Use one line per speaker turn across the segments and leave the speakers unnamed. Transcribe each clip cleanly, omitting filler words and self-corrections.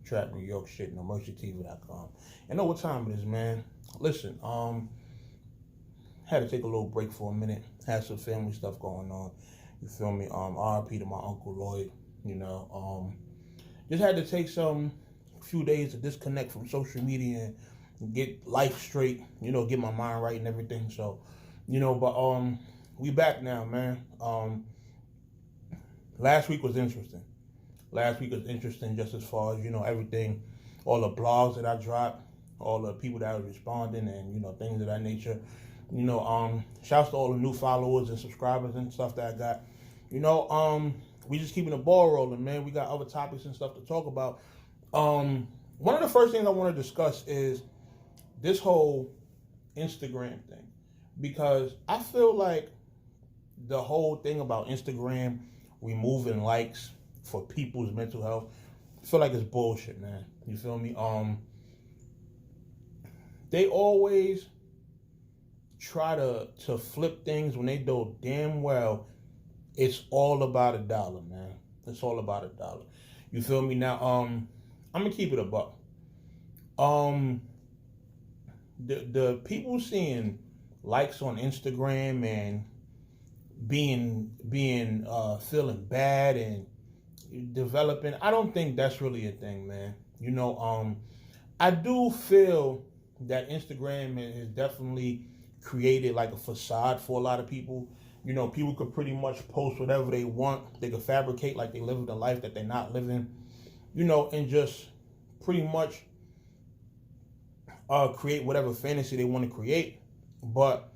Trap New York shit, NoMercyTV.com. And know what time it is, man. Listen, had to take a little break for a minute. Had some family stuff going on. You feel me? RIP to my Uncle Lloyd. Just had to take some few days to disconnect from social media and get life straight, get my mind right and everything. So, but we back now, man. Last week was interesting. Just as far as, everything, all the blogs that I dropped, all the people that was responding and, things of that nature. Shouts to all the new followers and subscribers and stuff that I got. We just keeping the ball rolling, man. We got other topics and stuff to talk about. One of the first things I want to discuss is this whole Instagram thing, because I feel like the whole thing about Instagram removing likes for people's mental health, I feel like it's bullshit, man. You feel me? They always try to flip things when they know damn well it's all about $1, man. It's all about $1. You feel me? Now, I'm gonna keep it a buck. The people seeing likes on Instagram and being feeling bad and developing, I don't think that's really a thing, man. I do feel that Instagram has definitely created like a facade for a lot of people. People could pretty much post whatever they want. They could fabricate like they live the life that they're not living, and just pretty much create whatever fantasy they want to create. But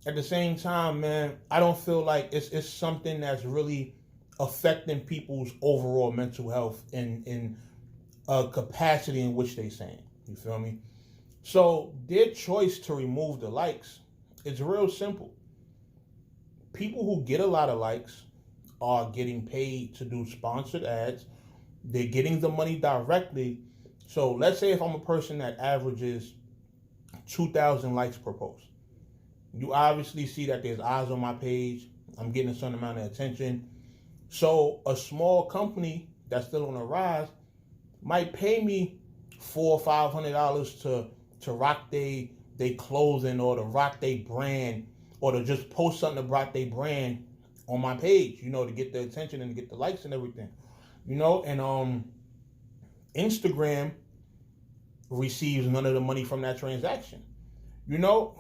at the same time, man, I don't feel like it's something that's really affecting people's overall mental health in a capacity in which they saying. You feel me? So their choice to remove the likes is real simple. People who get a lot of likes are getting paid to do sponsored ads. They're getting the money directly. So let's say if I'm a person that averages 2,000 likes per post, you obviously see that there's eyes on my page. I'm getting a certain amount of attention. So a small company that's still on the rise might pay me $400 or $500 to rock they clothing or to rock they brand or to just post something to rock they brand on my page, to get the attention and to get the likes and everything. And Instagram receives none of the money from that transaction.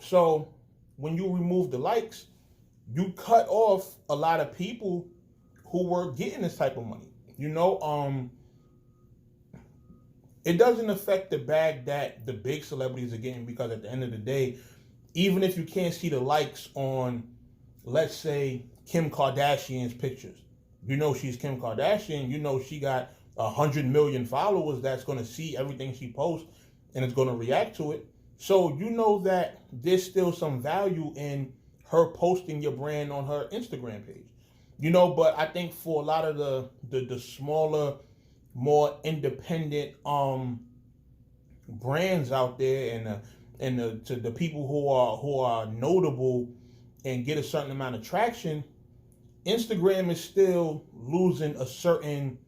So when you remove the likes, you cut off a lot of people who were getting this type of money. It doesn't affect the bag that the big celebrities are getting, because at the end of the day, even if you can't see the likes on, let's say, Kim Kardashian's pictures, she's Kim Kardashian, she got 100 million followers that's going to see everything she posts and is going to react to it. So that there's still some value in her posting your brand on her Instagram page. But I think for a lot of the smaller, more independent brands out there and to the people who are notable and get a certain amount of traction, Instagram is still losing a certain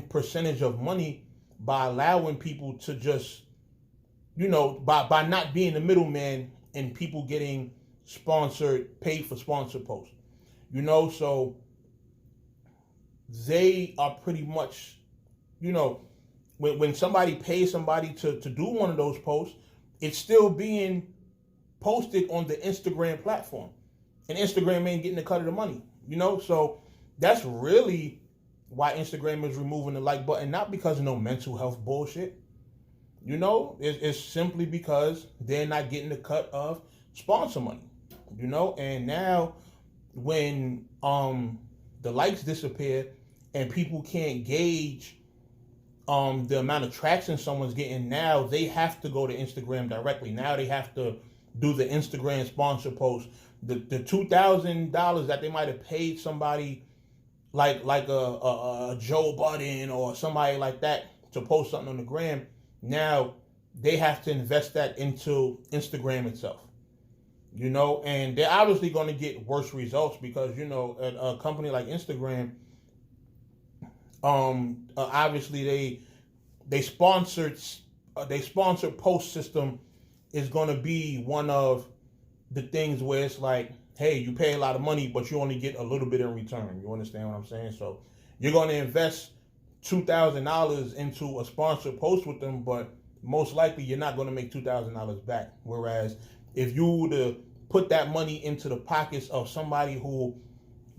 percentage of money by allowing people to just, by not being the middleman and people getting paid for sponsored posts. So they are pretty much, when somebody pays somebody to do one of those posts, it's still being posted on the Instagram platform. And Instagram ain't getting a cut of the money, So that's really why Instagram is removing the like button, not because of no mental health bullshit. It's simply because they're not getting the cut of sponsor money, And now when the likes disappear and people can't gauge the amount of traction someone's getting, now they have to go to Instagram directly. Now they have to do the Instagram sponsor post. The $2,000 that they might have paid somebody like a Joe Budden or somebody like that to post something on the gram, now they have to invest that into Instagram itself. And they're obviously going to get worse results because, a company like Instagram, Obviously they sponsored post system is gonna be one of the things where it's like, hey, you pay a lot of money, but you only get a little bit in return. You understand what I'm saying? So you're gonna invest $2,000 into a sponsored post with them, but most likely you're not gonna make $2,000 back. Whereas if you were to put that money into the pockets of somebody who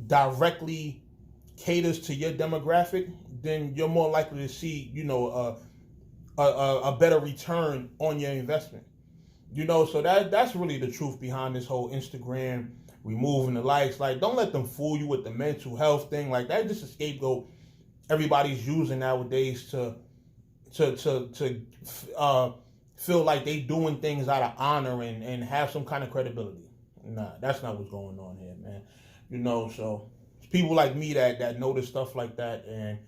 directly caters to your demographic, then you're more likely to see, a better return on your investment. So that's really the truth behind this whole Instagram removing the likes. Like, don't let them fool you with the mental health thing. Like, that's just a scapegoat everybody's using nowadays to feel like they doing things out of honor and have some kind of credibility. Nah, that's not what's going on here, man. So it's people like me that notice stuff like that and,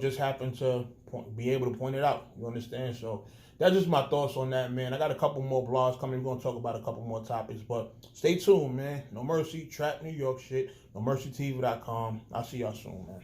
just happen to be able to point it out. You understand? So that's just my thoughts on that, man. I got a couple more blogs coming. We're going to talk about a couple more topics, but stay tuned, man. No Mercy, Trap New York shit. NoMercyTV.com. I'll see y'all soon, man.